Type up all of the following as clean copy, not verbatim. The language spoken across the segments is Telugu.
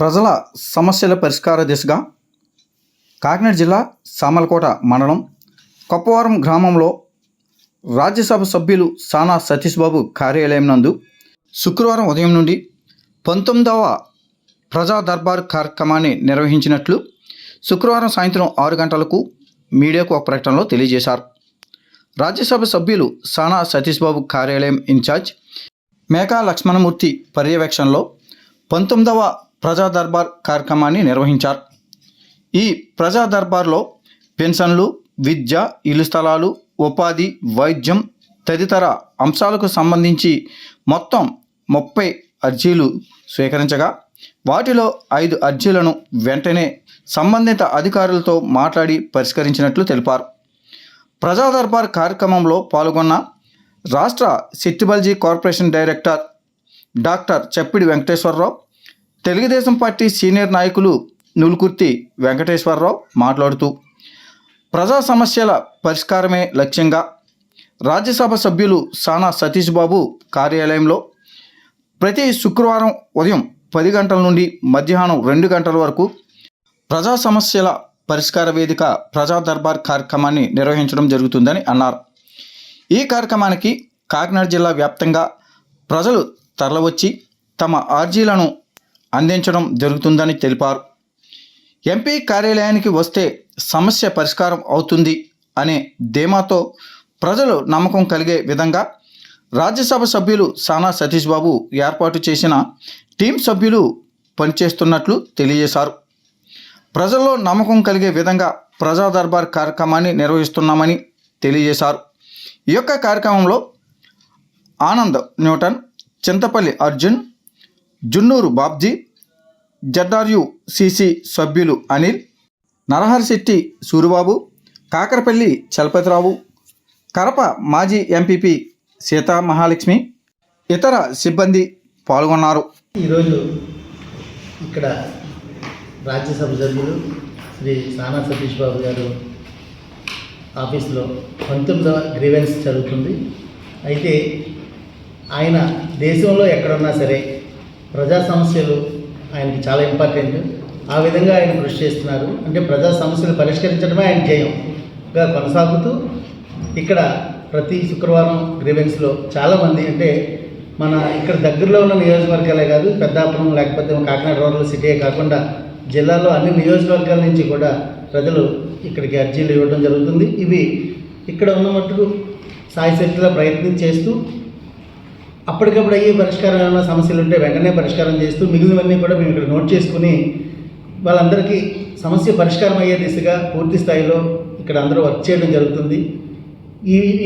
ప్రజల సమస్యల పరిష్కార దిశగా కాకినాడ జిల్లా సామలకోట మండలం కొప్పవరం గ్రామంలో రాజ్యసభ సభ్యులు సానా సతీష్ బాబు కార్యాలయం నందు శుక్రవారం ఉదయం నుండి 19వ ప్రజా దర్బార్ కార్యక్రమాన్ని నిర్వహించినట్లు శుక్రవారం సాయంత్రం 6 గంటలకు మీడియాకు ఒక ప్రకటనలో తెలియజేశారు. రాజ్యసభ సభ్యులు సానా సతీష్ బాబు కార్యాలయం ఇన్ఛార్జ్ మేకా లక్ష్మణమూర్తి పర్యవేక్షణలో 19వ ప్రజా దర్బార్ కార్యక్రమాన్ని నిర్వహించారు. ఈ ప్రజా దర్బార్లో పెన్షన్లు, విద్య, ఇళ్ల స్థలాలు, ఉపాధి, వైద్యం తదితర అంశాలకు సంబంధించి మొత్తం 30 అర్జీలు స్వీకరించగా వాటిలో 5 అర్జీలను వెంటనే సంబంధిత అధికారులతో మాట్లాడి పరిష్కరించినట్లు తెలిపారు. ప్రజా దర్బార్ కార్యక్రమంలో పాల్గొన్న రాష్ట్ర సిట్టిబల్జీ కార్పొరేషన్ డైరెక్టర్ డాక్టర్ చప్పిడి వెంకటేశ్వరరావు, తెలుగుదేశం పార్టీ సీనియర్ నాయకులు నులుకుర్తి వెంకటేశ్వరరావు మాట్లాడుతూ ప్రజా సమస్యల పరిష్కారమే లక్ష్యంగా రాజ్యసభ సభ్యులు సానా సతీష్ బాబు కార్యాలయంలో ప్రతి శుక్రవారం ఉదయం 10 గంటల నుండి మధ్యాహ్నం 2 గంటల వరకు ప్రజా సమస్యల పరిష్కార వేదిక ప్రజా దర్బార్ కార్యక్రమాన్ని నిర్వహించడం జరుగుతుందని అన్నారు. ఈ కార్యక్రమానికి కాకినాడ జిల్లా వ్యాప్తంగా ప్రజలు తరలివచ్చి తమ అర్జీలను అందించడం జరుగుతుందని తెలిపారు. ఎంపీ కార్యాలయానికి వస్తే సమస్య పరిష్కారం అవుతుంది అనే ధీమాతో ప్రజలు నమ్మకం కలిగే విధంగా రాజ్యసభ సభ్యులు సానా సతీష్ బాబు ఏర్పాటు చేసిన టీం సభ్యులు పనిచేస్తున్నట్లు తెలియజేశారు. ప్రజల్లో నమ్మకం కలిగే విధంగా ప్రజా దర్బార్ కార్యక్రమాన్ని నిర్వహిస్తున్నామని తెలియజేశారు. ఈ యొక్క కార్యక్రమంలో ఆనంద్ న్యూటన్, చింతపల్లి అర్జున్, జున్నూరు బాబ్జీ, జడ్ఆర్యుసిసి సభ్యులు అనిల్, నరహరిశెట్టి సూరిబాబు, కాకరపల్లి చలపతిరావు, కరప మాజీ ఎంపీపీ సీతా మహాలక్ష్మి, ఇతర సిబ్బంది పాల్గొన్నారు. ఈరోజు ఇక్కడ రాజ్యసభ సభ్యులు శ్రీ సానా సతీష్ బాబు గారు ఆఫీస్లో 19వ గ్రీవెన్స్ జరుగుతుంది. అయితే ఆయన దేశంలో ఎక్కడున్నా సరే ప్రజా సమస్యలు ఆయనకి చాలా ఇంపార్టెంట్. ఆ విధంగా ఆయన కృషి చేస్తున్నారు. అంటే ప్రజా సమస్యలు పరిష్కరించడమే ఆయన ధ్యేయంగా కొనసాగుతూ ఇక్కడ ప్రతి శుక్రవారం గ్రీవెన్స్లో చాలామంది, అంటే మన ఇక్కడ దగ్గరలో ఉన్న నియోజకవర్గాలే కాదు, పెద్దాపురం లేకపోతే కాకినాడ రూరల్ సిటీయే కాకుండా జిల్లాలో అన్ని నియోజకవర్గాల నుంచి కూడా ప్రజలు ఇక్కడికి అర్జీలు ఇవ్వడం జరుగుతుంది. ఇవి ఇక్కడ ఉన్న మట్టుకు సాయశక్తిలో ప్రయత్నం చేస్తూ అప్పటికప్పుడు అయ్యే పరిష్కారం ఏమైనా సమస్యలు ఉంటే వెంటనే పరిష్కారం చేస్తూ మిగిలినవన్నీ కూడా మేము ఇక్కడ నోట్ చేసుకుని వాళ్ళందరికీ సమస్య పరిష్కారం అయ్యే దిశగా పూర్తి స్థాయిలో ఇక్కడ అందరూ వర్క్ చేయడం జరుగుతుంది.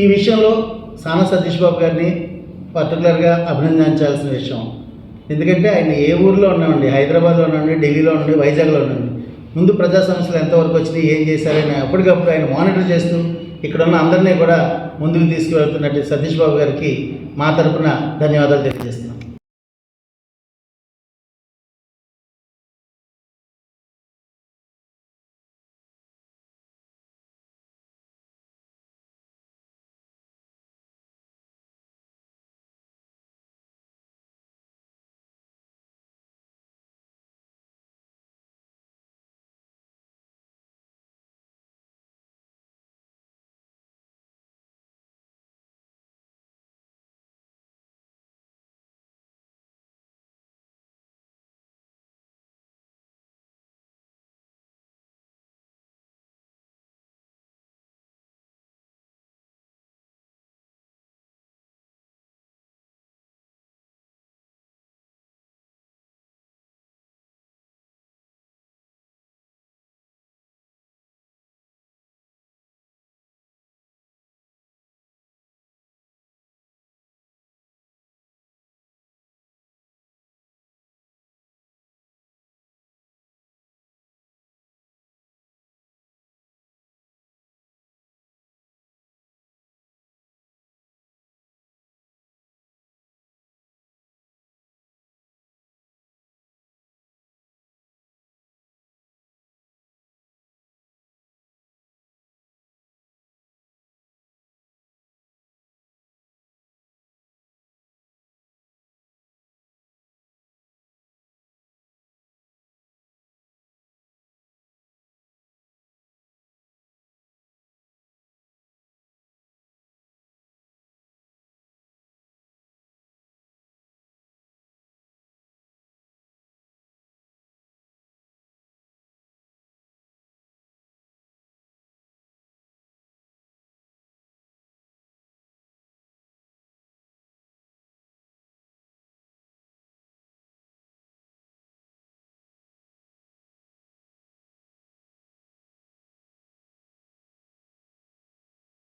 ఈ విషయంలో సానా సతీష్ బాబు గారిని పర్టికులర్గా అభినందించాల్సిన విషయం. ఎందుకంటే ఆయన ఏ ఊరిలో ఉన్నామండి, హైదరాబాద్లో ఉండండి, ఢిల్లీలో ఉండండి, వైజాగ్లో ఉండండి, ముందు ప్రజా సమస్యలు ఎంతవరకు వచ్చినాయి, ఏం చేశారని అప్పటికప్పుడు ఆయన మానిటర్ చేస్తూ ఇక్కడ ఉన్న అందరినీ కూడా ముందుకు తీసుకువెళ్తున్నట్టు సతీష్ బాబు గారికి మా తరఫున ధన్యవాదాలు తెలియజేస్తున్నాను.